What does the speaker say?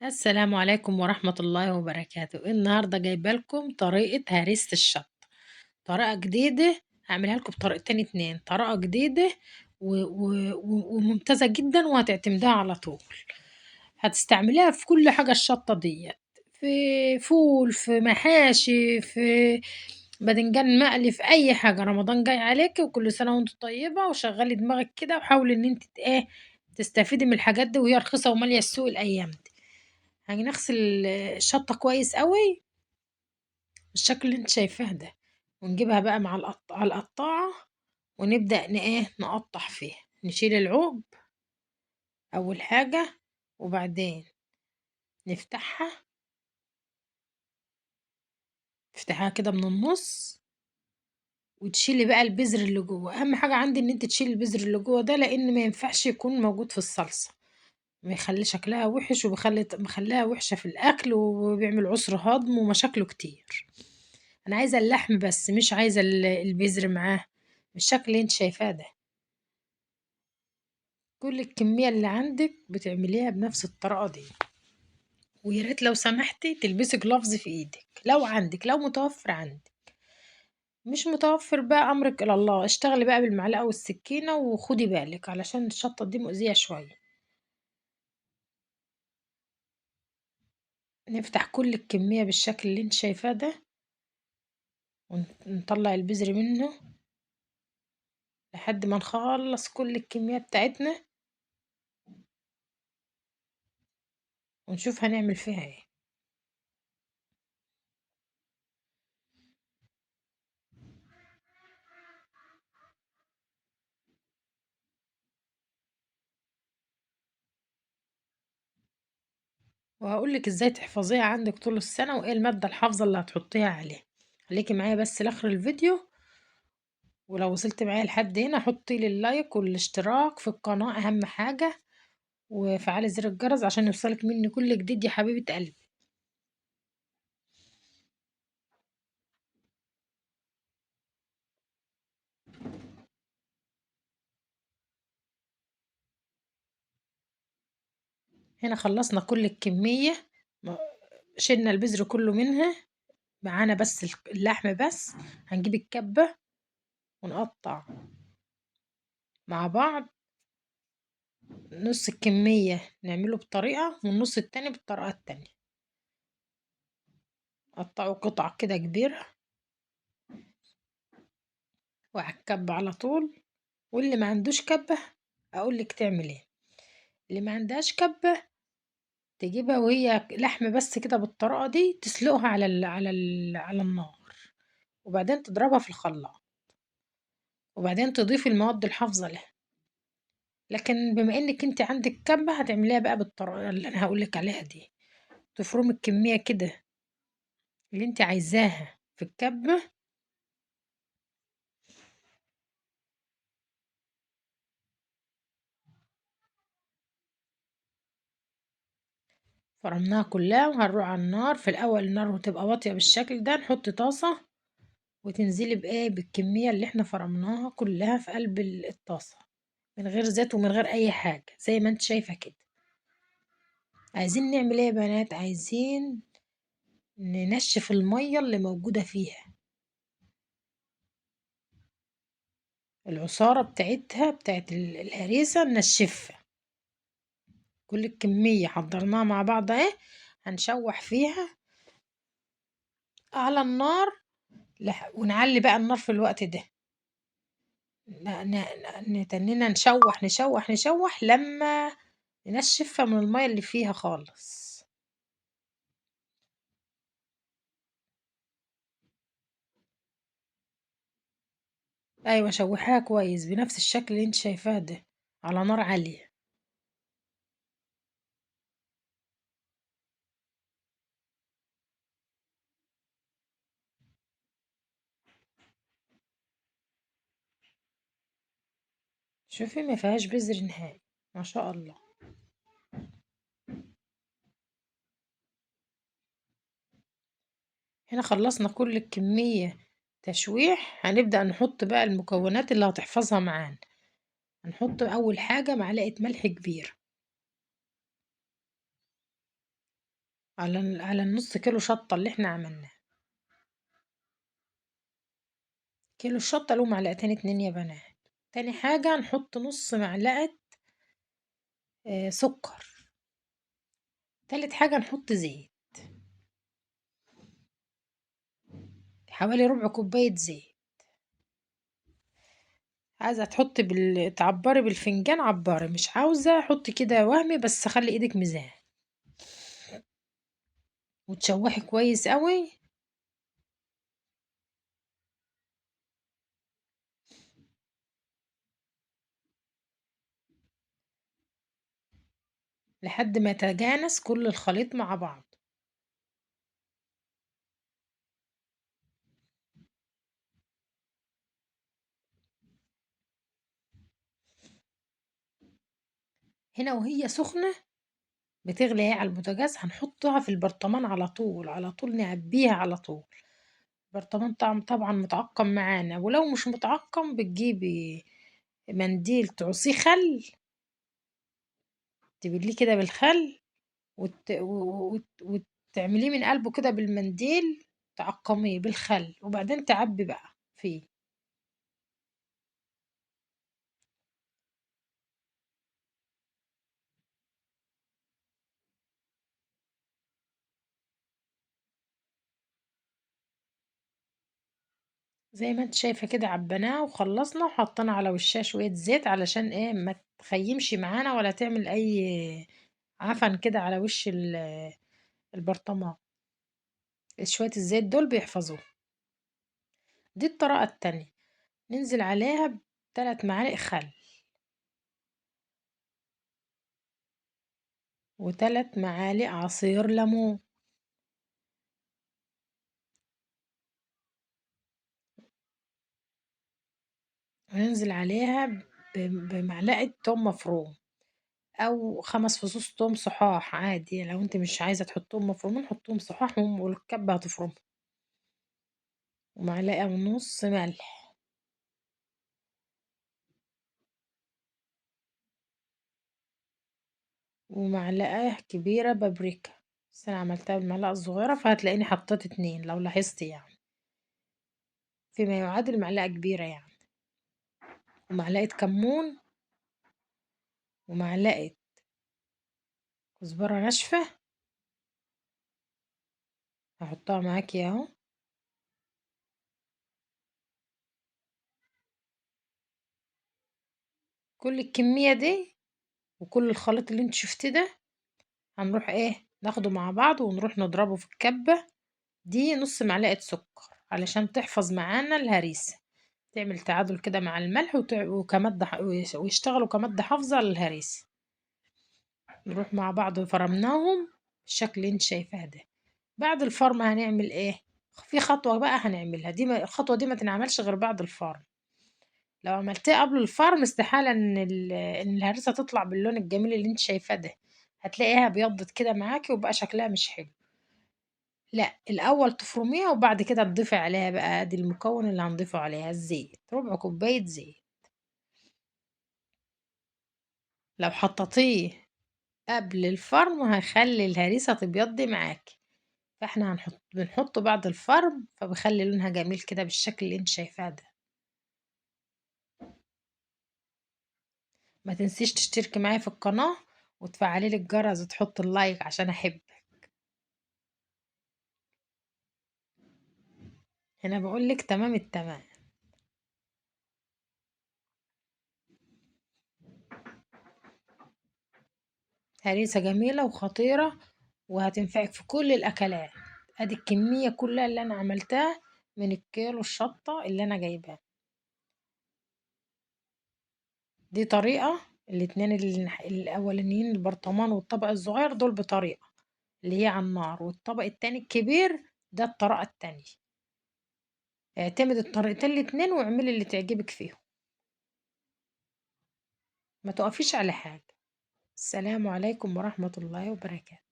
السلام عليكم ورحمة الله وبركاته. النهاردة جايبة لكم طريقة هريسة الشطة، طريقة جديدة. هعملها لكم بطريقتين اتنين، طريقة جديدة وممتازة جدا وهتعتمدها على طول. هتستعمليها في كل حاجة الشطة ديت، في فول، في محاشي، في باذنجان مقلي، في أي حاجة. رمضان جاي عليكِ وكل سنة وأنتِ طيبة، وشغّلي دماغِك كده وحاولي إن أنتِ تستفيدي من الحاجات دي وهي رخيصة ومالية السوق الأيام دي. هنغسل الشطة كويس أوي بالشكل اللي أنتِ شايفاه ده، ونجيبها بقى مع على القطاعة، ونبدأ نقطّع فيها. نشيل العوق أول حاجة، وبعدين نفتحها، نفتحها كده من النُص، وتشيلي بقى البذر اللي جوّه. أهم حاجة عندي إن أنتِ تشيلي البذر اللي جوّه ده، لإن ما ينفعش يكون موجود في الصلصة، بيخلّي شكلها وِحِش، مخلّيها وِحشة في الأكل، وبيعمل عُسر هضم ومشاكله كتير. أنا عايزة اللحم بس، مش عايزة البذر معاه، بالشكل اللي أنتِ شايفاه ده. كل الكمية اللي عندِك بتعمليها بنفس الطريقة دي، ويا ريت لو سمحتِ تلبسي جلافز في إيدِك لو عندِك، لو متوفر عندِك. مش متوفر بقى أمرِك إلى الله، اشتغلي بقى بالمعلقة والسكينة وخدي بالِك، علشان الشطة دي مؤذية شوية. نفتح كل الكمية بالشكل اللي أنتِ شايفاه ده، ونطلّع البذر منه لحد ما نخلّص كل الكمية بتاعتنا، ونشوف هنعمل فيها إيه. وهاقول لِك إزاي تحفظيها عندِك طول السنة، وإيه المادة الحافظة اللي هتحطيها عليها. خليكِ معايا بس لآخر الفيديو، ولو وصلتِ معايا لحد هنا حطي لي اللايك والاشتراك في القناة أهم حاجة، وفعلي زر الجرس عشان يوصلِك مني كل جديد يا حبيبة قلبي. هنا خلصنا كل الكمية، م شيلنا البذر كله منها، معانا بس اللحم بس. هنجيب الكبة ونقطّع مع بعض، نُص الكمية نعمله بطريقة، والنُص التاني بالطريقة التانية. قطّعوا قطع كده كبيرة وعلى الكبة على طول. واللي ما عندوش كبة أقول لِك تعمل إيه. اللي ما عندهاش كبة تجيبها وهي لحمة بس كده بالطريقة دي، تسلقها على النار، وبعدين تضربها في الخلاط، وبعدين تضيفي المواد الحافظة لها. لكن بما إنِّك أنتِ عندِك كبة هتعمليها بقى بالطريقة اللي أنا هاقول لِك عليها دي. تفرمي الكمية كده اللي أنتِ عايزاها في الكبة. فرمناها كلها وهنروح على النار. في الأول النار تبقى واطية بالشكل ده، نحط طاسة وتنزلي بالكمية اللي إحنا فرمناها كلها في قلب الطاسة، من غير زيت ومن غير أي حاجة، زي ما أنتِ شايفة كده. عايزين نعمل إيه يا بنات؟ عايزين ننشف المَيّة اللي موجودة فيها، العصارة بتاعتها بتاعة الهريسة ننشفها. كل الكمية حضّرناها مع بعض أهي، هنشوّح فيها على النار ونعلّي بقى النار في الوقت ده. ن ن نتنّينا نشوّح لمّا ننشفها من المَيّة اللي فيها خالص. أيوه شوّحيها كويس بنفس الشكل اللي أنتِ شايفاه ده، على نار عالية. شوفي ما فيهاش بذر نهائي، ما شاء الله. هنا خلّصنا كل الكمية تشويح. هنبدأ نحط بقى المكونات اللي هتحفظها معانا. هنحط أول حاجة معلقة ملح كبيرة، على النص كيلو شطة اللي احنا عملناه. كيلو الشطة له معلقتين اتنين يا بنات. تاني حاجة نحط نص معلقة سكر. تالت حاجة نحط زيت، حوالي ربع كوباية زيت. عايزة تحطي تعبري بالفنجان عبري، مش عاوزة حطي كده وهمي، بس خلي ايدك ميزان. وتشوحي كويس قوي لحد ما يتجانس كل الخليط مع بعض. هنا وهي سخنة بتغلي هي على البوتاجاز، هنحطها في البرطمان على طول على طول، نعبيها على طول. برطمان طبعا متعقم معانا، ولو مش متعقم بتجيبي منديل تعصيه خل، تبليه كده بالخل وتعمليه من قلبه كده بالمنديل، تعقميه بالخل وبعدين تعبي بقى فيه. زي ما انت شايفة كده عبناه وخلصنا وحطينا على وشها شوية زيت علشان ايه ما تخيمش معانا ولا تعمل اي عفن كده على وش البرطمان. شوية الزيت دول بيحفظوه. دي الطريقة التانية، ننزل عليها بثلاث معالق خل وثلاث معالق عصير ليمون وننزل عليها بمعلقة توم مفروم او 5 فصوص توم صحاح عادي، لو انت مش عايزة تحطهم مفرومين حطهم صحاح والكبة هتفرم. ومعلقة ونص ملح ومعلقة كبيرة بابريكا، بس انا عملتها بالمعلقة الصغيرة فهتلاقيني حطيت اتنين لو لاحظتي يعني، فيما يعادل معلقة كبيرة يعني. ومعلقة كمون ومعلقة كزبرة ناشفة هحطها معاكي اهو. كل الكمية دي وكل الخليط اللي انت شفتيه ده هنروح ايه ناخده مع بعض ونروح نضربه في الكبة. دي نص معلقة سكر علشان تحفظ معانا الهريسة، تعمل تعادل كده مع الملح وكمادة ويشتغلوا كمادة حافظة للهريسة. نروح مع بعض وفرمناهم بالشكل اللي انت شايفاه ده. بعد الفرم هنعمل ايه؟ في خطوة بقى هنعملها دي، الخطوة دي ما تنعملش غير بعد الفرم. لو عملتيه قبل الفرم استحالة ان الهريسة تطلع باللون الجميل اللي انت شايفاه ده، هتلاقيها بيضت كده معاكي وبقى شكلها مش حلو. لا الاول تفرميها وبعد كده تضيفي عليها بقى ادي المكون اللي هنضيفه عليها الزيت، ربع كوباية زيت. لو حطيتيه قبل الفرم هيخلي الهريسة تبيض معاكي، فاحنا بنحطه بعد الفرم فبيخلي لونها جميل كده بالشكل اللي انت شايفاه ده. ما تنسيش تشتركي معايا في القناة وتفعلي لي الجرس وتحط اللايك عشان احب. هنا بقولك تمام التمام. هريسة جميلة وخطيرة وهتنفعك في كل الأكلات. ادي الكمية كلها اللي أنا عملتها من الكيلو الشطة اللي أنا جايباه. دي طريقة، الاتنين الأولانيين البرطمان والطبق الصغير دول بطريقة اللي هي على النار، والطبق التاني الكبير ده الطريقة التانية. اعتمد الطريقتين الاتنين واعملي اللي تعجبك فيهم، ما تقفيش على حاجة. السلام عليكم ورحمة الله وبركاته.